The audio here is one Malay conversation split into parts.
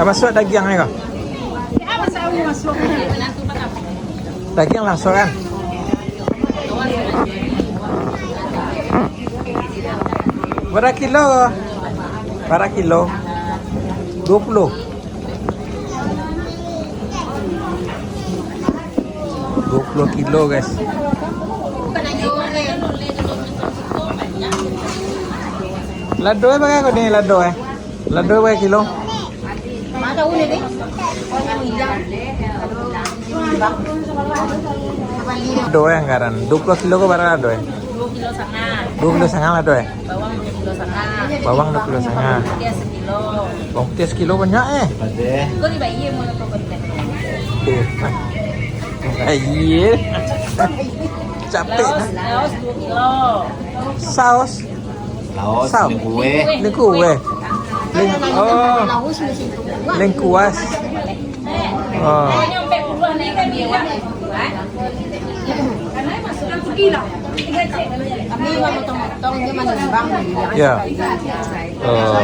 masuk dagingnya kok. Daging langsung kan. Berapa kilo? Berapa kilo? 20. 20 kilo guys. Lado berapa kau ni lado Lado berapa kilo? Lado anggaran 20 kilo kau berapa lado 2 kilo setengah lado Bawang 2 kilo setengah. Bawang putih sekilo banyak Iya. Capek. Saus. Lengkuas. Oh. Lengkuas. Oh. Kami memotong-motong dia menimbang. Ya. Oh.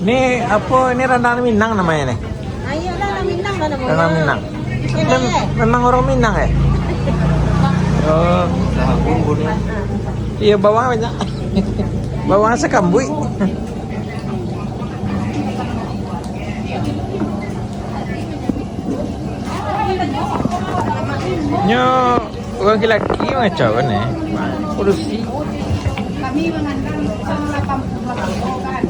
Ini apa? Ini rendang Minang namanya nih? Iya lah, Minang lah namanya. Rendang Minang. Memang orang Minang ya? Oh. Iya bawang banyak. Bawang sekambui. Nyo, orang laki macam mana? Produksi. Kami mengandang 82 kilo kan.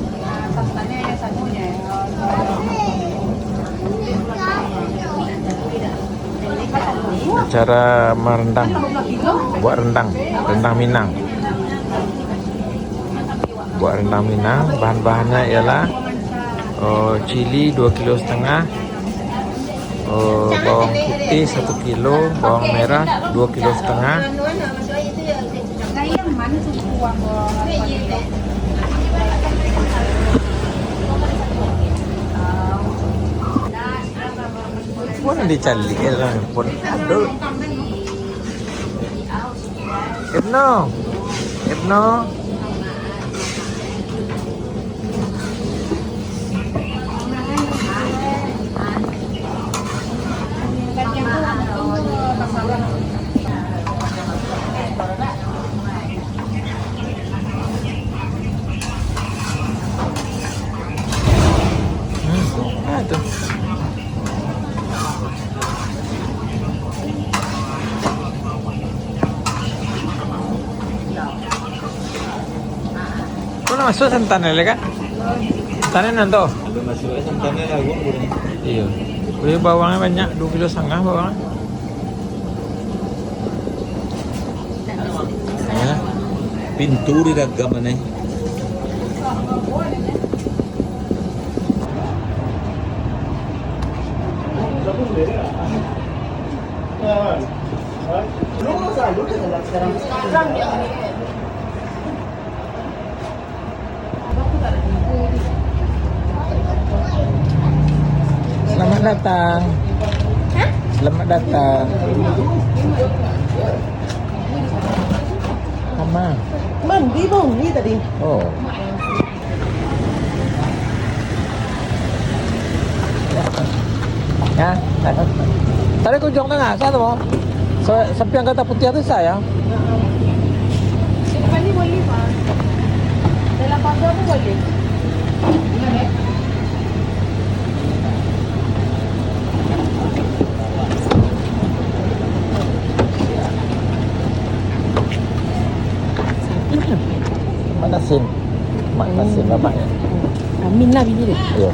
Santannya sanunya. Cara merendang, buat rendang Minang. Buat rendang Minang, bahan-bahannya ialah cili 2,5 kilo, bawang putih 1 kilo, bawang merah 2,5 kilo. Pun dicari lah pun. Aduh. Ibnu. Tuh. Kau nak masuk santannya lagi kan? Santannya nanti. Belum masuk santannya lagu boleh. Iya. Boleh bawangnya banyak 2,5 kilo bawangnya. Ya. Pintu di dagam mana? Selamat datang. Selamat datang. Mama. Mandi bang, ni tadi. Oh. Ya. Tadi kunjung tengah, sana mau. Sapi yang kata putih itu saya. Depan ni boleh pak. Dalam pagar tu boleh. Manasin bapaknya. Amin lah bini dia. Iya.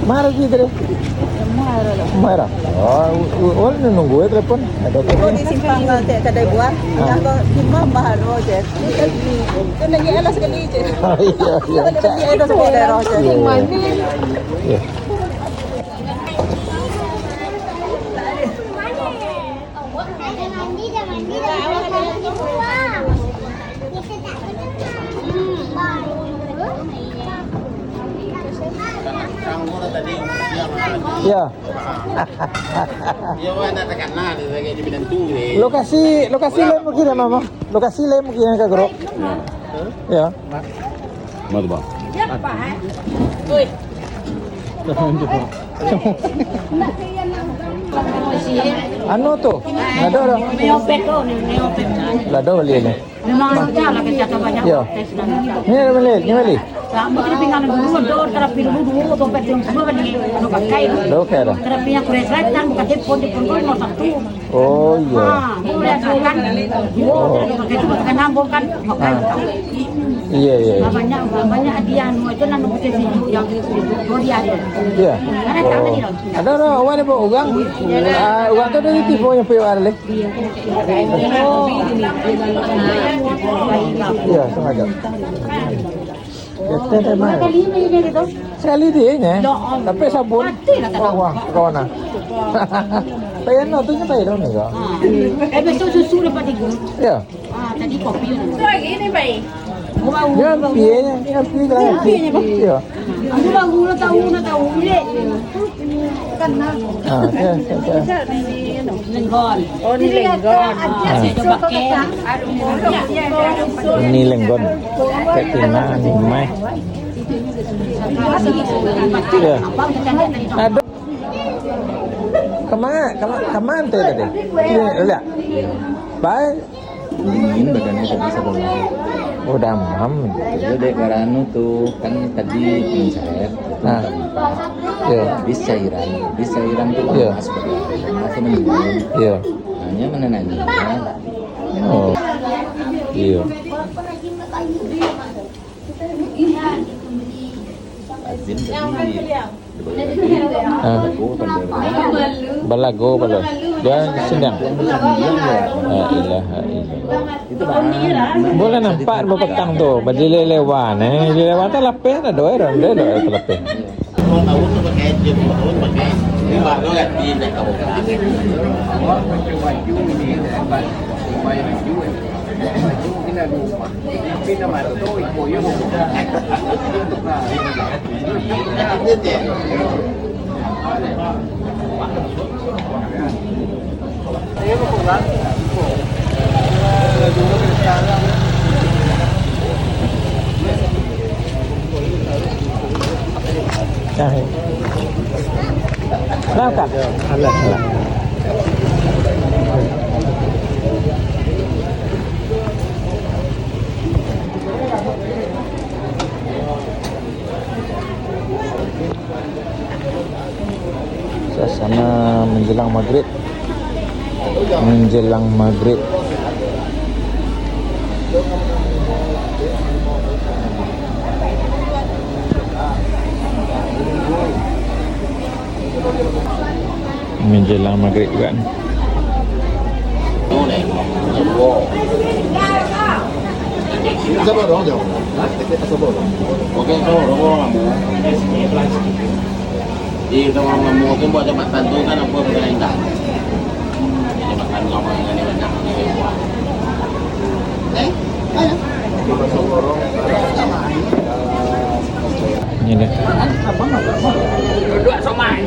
Marah gitu deh. Marah lah. Marah. Oh, orang nunggu ya telepon. Ada Kau di simpang kedai buah. Yang kau timah bahan rojet. Kau lagi elas sekali je. Oh iya. Kau lagi elas sekali rojet. Yang mana? Iya. Ya. Iya, ada tekanan di bidang tu. Lokasi lain mungkin ya mama. Lokasi lain mungkin yang ke grup. Ya. Mau Pak? Anu tuh, nggak ada. Neopet tuh, neopet. Nggak ada beli ini. Memang saja lah kita banyak Iya. tes dan Ini ada beli, ini beli. Lama kita pingan dulu, dor terapi dulu, dompet yang semua kan di anu pakai. Lo kayak ada. Terapinya kures kan bukan telepon nomor satu. Oh iya. Boleh kan? Oh, pakai itu pakai nambung kan, makanya tahu. Iya iya. Banyak hadiah anu itu nanu putih video yang dia ada. Iya. Karena tahu tadi loh. Ada uang ni uang. Uang tu dari tipu yang pergi ada. Iya, sengaja. Kita tema. Kali ini gitu. Sekali dia nya. Tapi sabun. Wah, kawan ah. Payan no tu nya payan ni kau. Besok susu dapat tiga. Ya. Tadi kopi. Ini baik. Ya, piye dah. Ya. Gula tahu ini. Ah, ya, ya. Lenggon. Oh, ini lenggon. Saya coba ke. Ini lenggon. Ketina ni mai. Ya. Ada. Kemana tu tadi? Ini lihat. Baik. Dingin badannya tadi sebelumnya. Oh, damam. Jadi dek karanu tuh kan tadi insert. Nah. Ya. Bisa cairan tuh Iya. lemas badan. Masih mendingin. Ya. Hanya menenangnya. Oh. Iya. Azim tadi. Balago balo. Dia sedang. La ilaha illallah. Itu bahan. Boleh nampak petang tu. Berdiri lewan lewan tu lapeh dah doer dia doer tu lapeh. Mau tahu tuh pakai aja, mau tahu pakai. Ini baru lihat di naik kamu. Kenapa? Allah. Suasana menjelang maghrib. Menjelang maghrib kan. Oke, di kalau ngomong mungkin buat cepat bantu kan apa pemerintah. Jadi makan ngomong dengan banyak. Ini deh. Dua sama